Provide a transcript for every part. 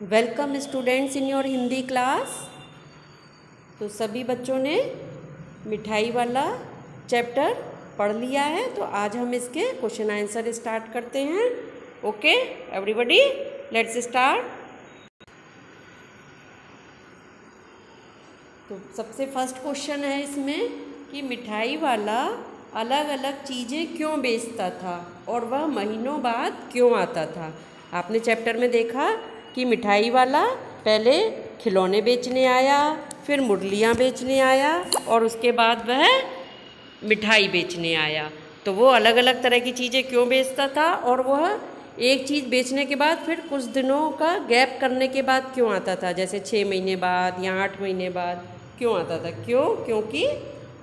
Welcome students in your Hindi class. तो सभी बच्चों ने मिठाई वाला चैप्टर पढ़ लिया है, तो आज हम इसके क्वेश्चन आंसर स्टार्ट करते हैं। Okay everybody, let's start. तो सबसे फर्स्ट क्वेश्चन है इसमें कि मिठाई वाला अलग अलग चीज़ें क्यों बेचता था और वह महीनों बाद क्यों आता था। आपने चैप्टर में देखा कि मिठाई वाला पहले खिलौने बेचने आया, फिर मुरलियाँ बेचने आया और उसके बाद वह मिठाई बेचने आया। तो वो अलग अलग तरह की चीज़ें क्यों बेचता था और वह एक चीज़ बेचने के बाद फिर कुछ दिनों का गैप करने के बाद क्यों आता था, जैसे 6 महीने बाद या 8 महीने बाद क्यों आता था। क्योंकि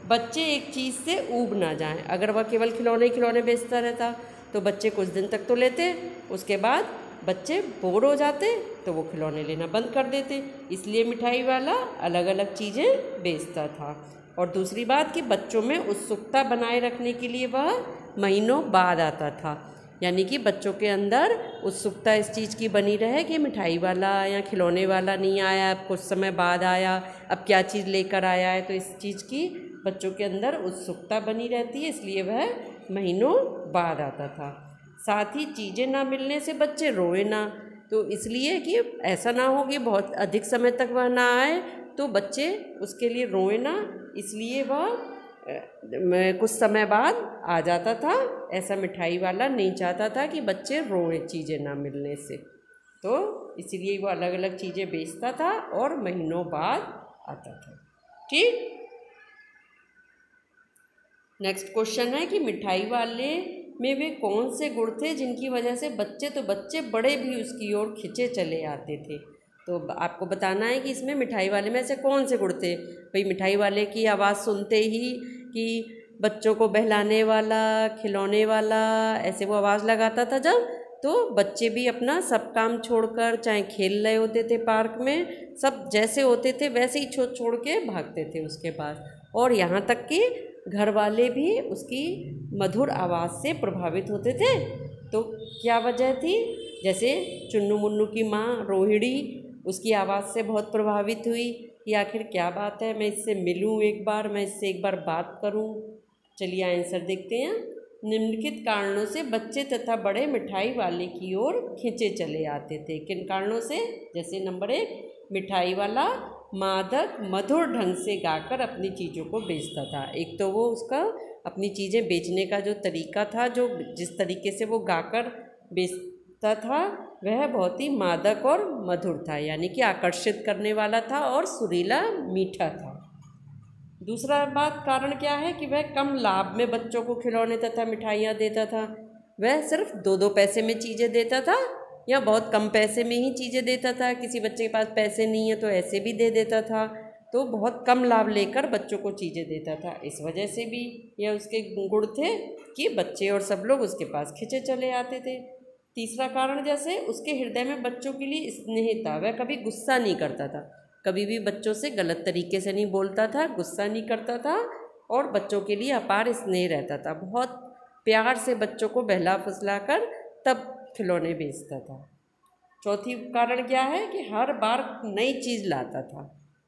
बच्चे एक चीज़ से ऊब ना जाएं। अगर वह केवल खिलौने बेचता रहता तो बच्चे कुछ दिन तक तो लेते, उसके बाद बच्चे बोर हो जाते तो वो खिलौने लेना बंद कर देते। इसलिए मिठाई वाला अलग अलग चीज़ें बेचता था। और दूसरी बात कि बच्चों में उत्सुकता बनाए रखने के लिए वह महीनों बाद आता था, यानी कि बच्चों के अंदर उत्सुकता इस चीज़ की बनी रहे कि मिठाई वाला या खिलौने वाला नहीं आया, अब कुछ समय बाद आया, अब क्या चीज़ लेकर आया है। तो इस चीज़ की बच्चों के अंदर उत्सुकता बनी रहती है, इसलिए वह महीनों बाद आता था। साथ ही चीज़ें ना मिलने से बच्चे रोए ना, तो इसलिए कि ऐसा ना हो कि बहुत अधिक समय तक वह ना आए तो बच्चे उसके लिए रोए ना, इसलिए वह कुछ समय बाद आ जाता था। ऐसा मिठाई वाला नहीं चाहता था कि बच्चे रोए चीज़ें ना मिलने से, तो इसलिए वो अलग अलग चीज़ें बेचता था और महीनों बाद आता था। ठीक, नेक्स्ट क्वेश्चन है कि मिठाई वाले में वे कौन से गुण थे जिनकी वजह से बच्चे बड़े भी उसकी ओर खिंचे चले आते थे। तो आपको बताना है कि इसमें मिठाई वाले में ऐसे कौन से गुण थे। भाई मिठाई वाले की आवाज़ सुनते ही कि बच्चों को बहलाने वाला, खिलौने वाला, ऐसे वो आवाज़ लगाता था जब, तो बच्चे भी अपना सब काम छोड़कर, चाहे खेल रहे होते थे पार्क में, सब जैसे होते थे वैसे ही छोड़ के भागते थे उसके पास। और यहाँ तक कि घर वाले भी उसकी मधुर आवाज़ से प्रभावित होते थे। तो क्या वजह थी, जैसे चुन्नू मुन्नू की माँ रोहिणी उसकी आवाज़ से बहुत प्रभावित हुई कि आखिर क्या बात है, मैं इससे मिलूँ एक बार, मैं इससे एक बार बात करूँ। चलिए आंसर देखते हैं। निम्नलिखित कारणों से बच्चे तथा बड़े मिठाई वाले की ओर खींचे चले आते थे। किन कारणों से, जैसे नंबर 1, मिठाई वाला मादक मधुर ढंग से गाकर अपनी चीज़ों को बेचता था। एक तो वो उसका अपनी चीज़ें बेचने का जो तरीका था, जो जिस तरीके से वो गाकर बेचता था, वह बहुत ही मादक और मधुर था, यानी कि आकर्षित करने वाला था और सुरीला मीठा था। दूसरा बात कारण क्या है कि वह कम लाभ में बच्चों को खिलौने तथा मिठाइयाँ देता था। वह सिर्फ 2-2 पैसे में चीज़ें देता था या बहुत कम पैसे में ही चीज़ें देता था। किसी बच्चे के पास पैसे नहीं है तो ऐसे भी दे देता था, तो बहुत कम लाभ लेकर बच्चों को चीज़ें देता था। इस वजह से भी यह उसके गुण थे कि बच्चे और सब लोग उसके पास खिंचे चले आते थे। तीसरा कारण, जैसे उसके हृदय में बच्चों के लिए स्नेह था। वह कभी गुस्सा नहीं करता था, कभी भी बच्चों से गलत तरीके से नहीं बोलता था, गुस्सा नहीं करता था और बच्चों के लिए अपार स्नेह रहता था। बहुत प्यार से बच्चों को बहला फुसला कर तब खिलौने बेचता था। चौथी कारण क्या है कि हर बार नई चीज़ लाता था,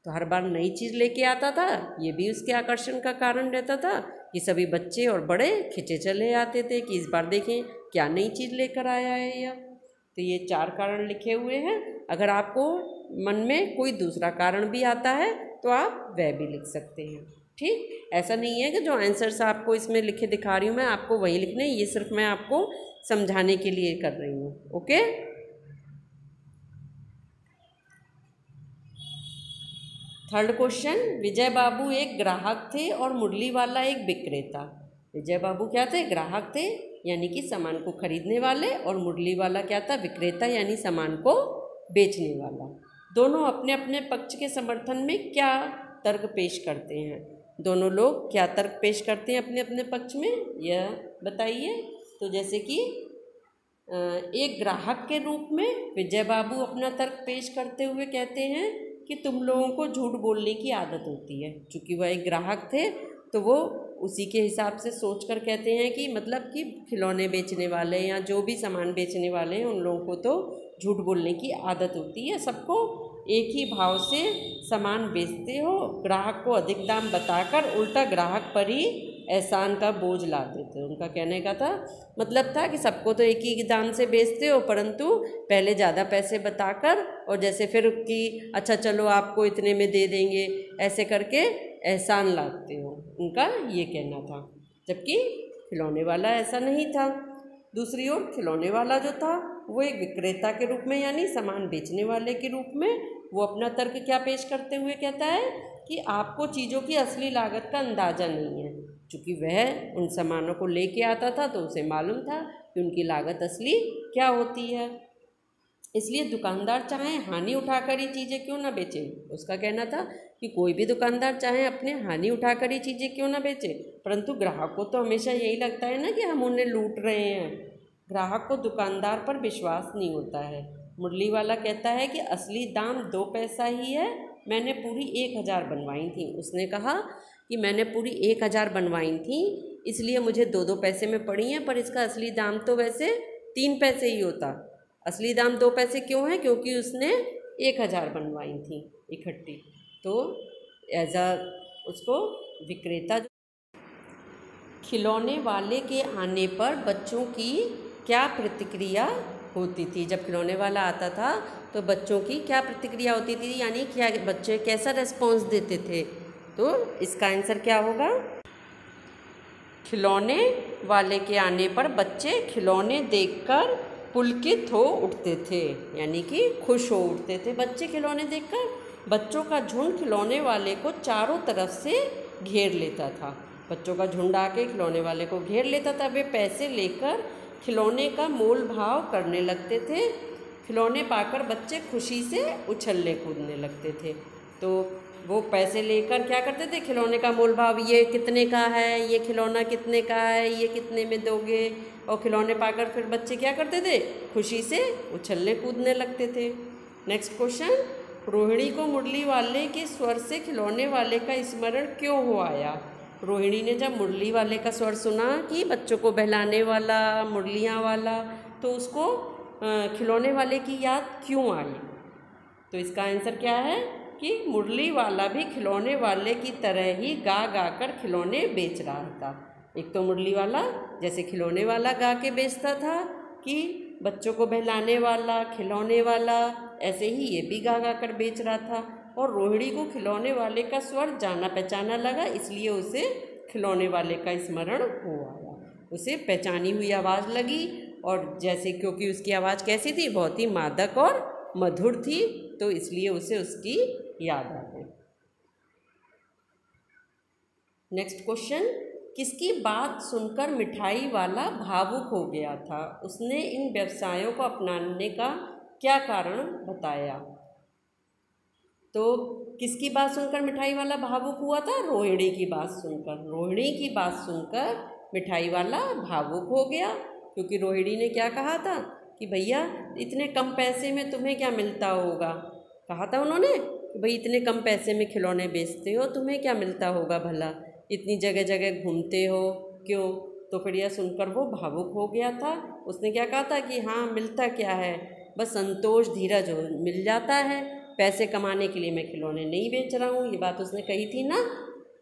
तो हर बार नई चीज़ लेके आता था, ये भी उसके आकर्षण का कारण रहता था कि सभी बच्चे और बड़े खिंचे चले आते थे कि इस बार देखें क्या नई चीज़ लेकर आया है यह। तो ये 4 कारण लिखे हुए हैं। अगर आपको मन में कोई दूसरा कारण भी आता है तो आप वह भी लिख सकते हैं। ठीक, ऐसा नहीं है कि जो आंसर्स आपको इसमें लिखे दिखा रही हूँ मैं आपको वही लिखने, ये सिर्फ मैं आपको समझाने के लिए कर रही हूँ। ओके, थर्ड क्वेश्चन, विजय बाबू एक ग्राहक थे और मुरली वाला एक विक्रेता। विजय बाबू क्या थे, ग्राहक थे यानी कि सामान को खरीदने वाले, और मुरली वाला क्या था, विक्रेता यानी सामान को बेचने वाला। दोनों अपने अपने पक्ष के समर्थन में क्या तर्क पेश करते हैं। दोनों लोग क्या तर्क पेश करते हैं अपने अपने पक्ष में, यह बताइए। तो जैसे कि एक ग्राहक के रूप में विजय बाबू अपना तर्क पेश करते हुए कहते हैं कि तुम लोगों को झूठ बोलने की आदत होती है। चूँकि वह एक ग्राहक थे तो वो उसी के हिसाब से सोच कर कहते हैं कि मतलब कि खिलौने बेचने वाले या जो भी सामान बेचने वाले हैं उन लोगों को तो झूठ बोलने की आदत होती है। सबको एक ही भाव से सामान बेचते हो, ग्राहक को अधिक दाम बताकर उल्टा ग्राहक पर ही एहसान का बोझ ला देते हो। उनका कहने का था मतलब था कि सबको तो एक ही दाम से बेचते हो, परंतु पहले ज़्यादा पैसे बताकर और जैसे फिर कि अच्छा चलो आपको इतने में दे देंगे, ऐसे करके एहसान लाते हो। उनका ये कहना था, जबकि खिलौने वाला ऐसा नहीं था। दूसरी ओर खिलौने वाला जो था वो एक विक्रेता के रूप में यानी सामान बेचने वाले के रूप में वो अपना तर्क क्या पेश करते हुए कहता है कि आपको चीज़ों की असली लागत का अंदाज़ा नहीं है। चूँकि वह उन सामानों को लेके आता था तो उसे मालूम था कि उनकी लागत असली क्या होती है, इसलिए दुकानदार चाहे हानि उठाकर ही चीज़ें क्यों ना बेचे। उसका कहना था कि कोई भी दुकानदार चाहे अपने हानि उठाकर ही चीज़ें क्यों ना बेचे, परंतु ग्राहक को तो हमेशा यही लगता है ना कि हम उन्हें लूट रहे हैं। ग्राहक को दुकानदार पर विश्वास नहीं होता है। मुरली वाला कहता है कि असली दाम 2 पैसा ही है, मैंने पूरी 1000 बनवाई थी। उसने कहा कि मैंने पूरी 1000 बनवाई थी, इसलिए मुझे 2-2 पैसे में पड़ी हैं, पर इसका असली दाम तो वैसे 3 पैसे ही होता। असली दाम 2 पैसे क्यों है? क्योंकि उसने 1000 बनवाई थी इकट्ठी। तो एज अ उसको विक्रेता खिलौने वाले के आने पर बच्चों की क्या प्रतिक्रिया होती थी। जब खिलौने वाला आता था तो बच्चों की क्या प्रतिक्रिया होती थी, यानी क्या बच्चे कैसा रेस्पॉन्स देते थे। तो इसका आंसर क्या होगा? खिलौने वाले के आने पर बच्चे खिलौने देखकर पुलकित हो उठते थे, यानी कि खुश हो उठते थे बच्चे खिलौने देखकर। बच्चों का झुंड खिलौने वाले को चारों तरफ से घेर लेता था। बच्चों का झुंड आके खिलौने वाले को घेर लेता था। वे पैसे लेकर खिलौने का मोल भाव करने लगते थे। खिलौने पाकर बच्चे खुशी से उछलने कूदने लगते थे। तो वो पैसे लेकर क्या करते थे, खिलौने का मोल भाव, ये कितने का है, ये खिलौना कितने का है, ये कितने में दोगे, और खिलौने पाकर फिर बच्चे क्या करते थे, खुशी से उछलने कूदने लगते थे। नेक्स्ट क्वेश्चन, रोहिणी को मुरली वाले के स्वर से खिलौने वाले का स्मरण क्यों हो आया। रोहिणी ने जब मुरली वाले का स्वर सुना कि बच्चों को बहलाने वाला, मुरलियाँ वाला, तो उसको खिलौने वाले की याद क्यों आई। तो इसका आंसर क्या है कि मुरली वाला भी खिलौने वाले की तरह ही गा गा कर खिलौने बेच रहा था। एक तो मुरली वाला जैसे खिलौने वाला गा के बेचता था कि बच्चों को बहलाने वाला, खिलौने वाला, ऐसे ही ये भी गा गा कर बेच रहा था। और रोहिणी को खिलौने वाले का स्वर जाना पहचाना लगा, इसलिए उसे खिलौने वाले का स्मरण हो आया। उसे पहचानी हुई आवाज़ लगी, और जैसे क्योंकि उसकी आवाज़ कैसी थी, बहुत ही मादक और मधुर थी, तो इसलिए उसे उसकी याद आ गई। नेक्स्ट क्वेश्चन, किसकी बात सुनकर मिठाई वाला भावुक हो गया था। उसने इन व्यवसायों को अपनाने का क्या कारण बताया। तो किसकी बात सुनकर मिठाई वाला भावुक हुआ था? रोहिणी की बात सुनकर। रोहिणी की बात सुनकर मिठाई वाला भावुक हो गया, क्योंकि रोहिणी ने क्या कहा था कि भैया इतने कम पैसे में तुम्हें क्या मिलता होगा। कहा था उन्होंने कि भाई इतने कम पैसे में खिलौने बेचते हो, तुम्हें क्या मिलता होगा भला, इतनी जगह जगह घूमते हो क्यों। तो फिर यह सुनकर वो भावुक हो गया था। उसने क्या कहा था कि हाँ मिलता क्या है, बस संतोष धीरज हो मिल जाता है, पैसे कमाने के लिए मैं खिलौने नहीं बेच रहा हूँ, ये बात उसने कही थी ना।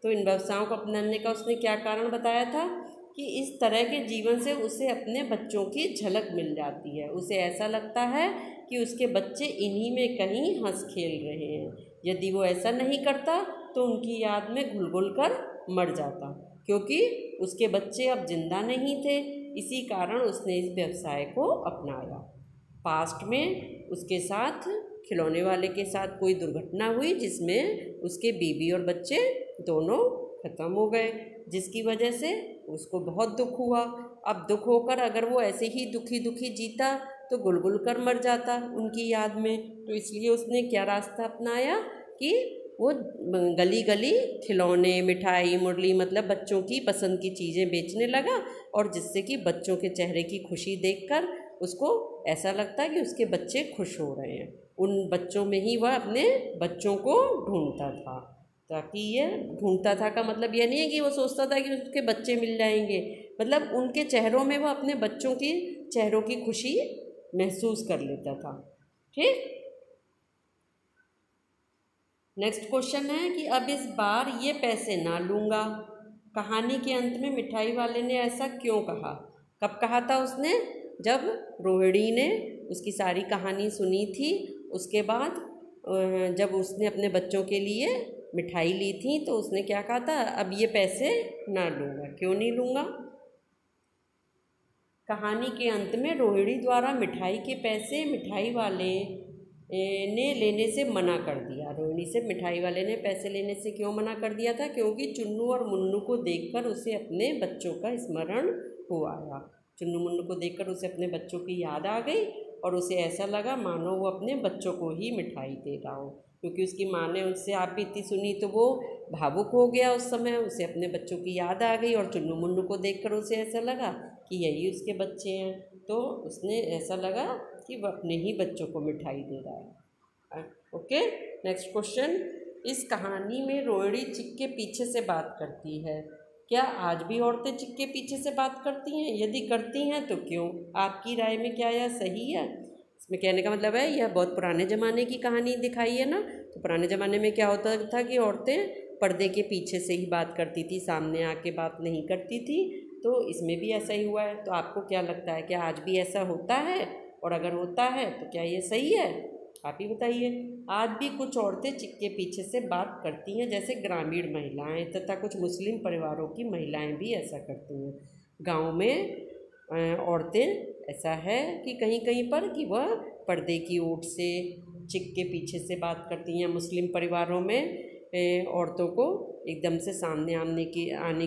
तो इन व्यवसायों को अपनाने का उसने क्या कारण बताया था कि इस तरह के जीवन से उसे अपने बच्चों की झलक मिल जाती है। उसे ऐसा लगता है कि उसके बच्चे इन्हीं में कहीं हंस खेल रहे हैं। यदि वो ऐसा नहीं करता तो उनकी याद में घुल घुल कर मर जाता, क्योंकि उसके बच्चे अब जिंदा नहीं थे। इसी कारण उसने इस व्यवसाय को अपनाया। पास्ट में उसके साथ, खिलौने वाले के साथ कोई दुर्घटना हुई जिसमें उसके बीवी और बच्चे दोनों खत्म हो गए, जिसकी वजह से उसको बहुत दुख हुआ। अब दुख होकर अगर वो ऐसे ही दुखी दुखी जीता तो गुल कर मर जाता उनकी याद में। तो इसलिए उसने क्या रास्ता अपनाया कि वो गली गली खिलौने, मिठाई, मुरली, मतलब बच्चों की पसंद की चीज़ें बेचने लगा, और जिससे कि बच्चों के चेहरे की खुशी देखकर उसको ऐसा लगता कि उसके बच्चे खुश हो रहे हैं। उन बच्चों में ही वह अपने बच्चों को ढूंढता था, ताकि ये ढूंढता था का मतलब ये नहीं है कि वो सोचता था कि उसके बच्चे मिल जाएंगे, मतलब उनके चेहरों में वो अपने बच्चों की चेहरों की खुशी महसूस कर लेता था। ठीक। नेक्स्ट क्वेश्चन है कि अब इस बार ये पैसे ना लूँगा। कहानी के अंत में मिठाई वाले ने ऐसा क्यों कहा? कब कहा था उसने? जब रोहिणी ने उसकी सारी कहानी सुनी थी, उसके बाद जब उसने अपने बच्चों के लिए मिठाई ली थी तो उसने क्या कहा था? अब ये पैसे ना लूँगा। क्यों नहीं लूँगा? कहानी के अंत में रोहिणी द्वारा मिठाई के पैसे मिठाई वाले ने लेने से मना कर दिया। रोहिणी से मिठाई वाले ने पैसे लेने से क्यों मना कर दिया था? क्योंकि चुन्नू और मुन्नू को देखकर उसे अपने बच्चों का स्मरण हो आया। चुन्नू मुन्नू को देखकर उसे अपने बच्चों की याद आ गई और उसे ऐसा लगा मानो वो अपने बच्चों को ही मिठाई दे रहा हो, क्योंकि उसकी माँ ने उससे आप बीती सुनी तो वो भावुक हो गया। उस समय उसे अपने बच्चों की याद आ गई और चुन्नू मुन्नू को देखकर उसे ऐसा लगा कि यही उसके बच्चे हैं, तो उसने ऐसा लगा कि वह अपने ही बच्चों को मिठाई दे रहा है। Okay, next question. इस कहानी में रोहिणी चिक के पीछे से बात करती है। क्या आज भी औरतें चिक के पीछे से बात करती हैं? यदि करती हैं तो क्यों? आपकी राय में क्या यह सही है? इसमें कहने का मतलब है यह बहुत पुराने ज़माने की कहानी दिखाई है ना, तो पुराने ज़माने में क्या होता था कि औरतें पर्दे के पीछे से ही बात करती थी, सामने आके बात नहीं करती थी। तो इसमें भी ऐसा ही हुआ है। तो आपको क्या लगता है, क्या आज भी ऐसा होता है? और अगर होता है तो क्या ये सही है? आप ही बताइए। आज भी कुछ औरतें चिक के पीछे से बात करती हैं, जैसे ग्रामीण महिलाएं तथा कुछ मुस्लिम परिवारों की महिलाएं भी ऐसा करती हैं। गांव में औरतें ऐसा है कि कहीं कहीं पर कि वह पर्दे की ओट से चिक के पीछे से बात करती हैं। मुस्लिम परिवारों में औरतों को एकदम से सामने आने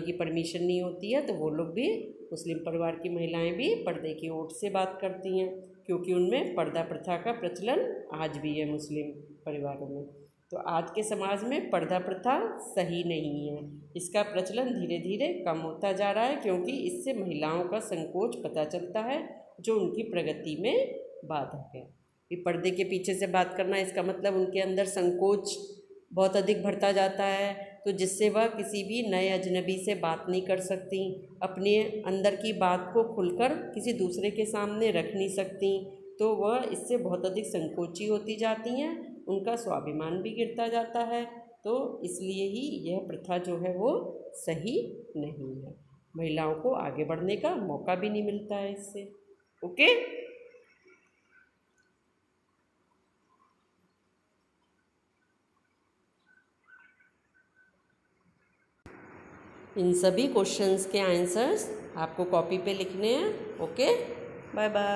की परमिशन नहीं होती है, तो वो लोग भी, मुस्लिम परिवार की महिलाएं भी पर्दे की ओट से बात करती हैं, क्योंकि उनमें पर्दा प्रथा का प्रचलन आज भी है मुस्लिम परिवारों में। तो आज के समाज में पर्दा प्रथा सही नहीं है, इसका प्रचलन धीरे धीरे कम होता जा रहा है, क्योंकि इससे महिलाओं का संकोच पता चलता है जो उनकी प्रगति में बाधक है। कि पर्दे के पीछे से बात करना, इसका मतलब उनके अंदर संकोच बहुत अधिक बढ़ता जाता है, तो जिससे वह किसी भी नए अजनबी से बात नहीं कर सकती, अपने अंदर की बात को खुलकर किसी दूसरे के सामने रख नहीं सकती, तो वह इससे बहुत अधिक संकोची होती जाती हैं, उनका स्वाभिमान भी गिरता जाता है। तो इसलिए ही यह प्रथा जो है वो सही नहीं है, महिलाओं को आगे बढ़ने का मौका भी नहीं मिलता है इससे। ओके, इन सभी क्वेश्चंस के आंसर्स आपको कॉपी पे लिखने हैं। Okay, bye bye.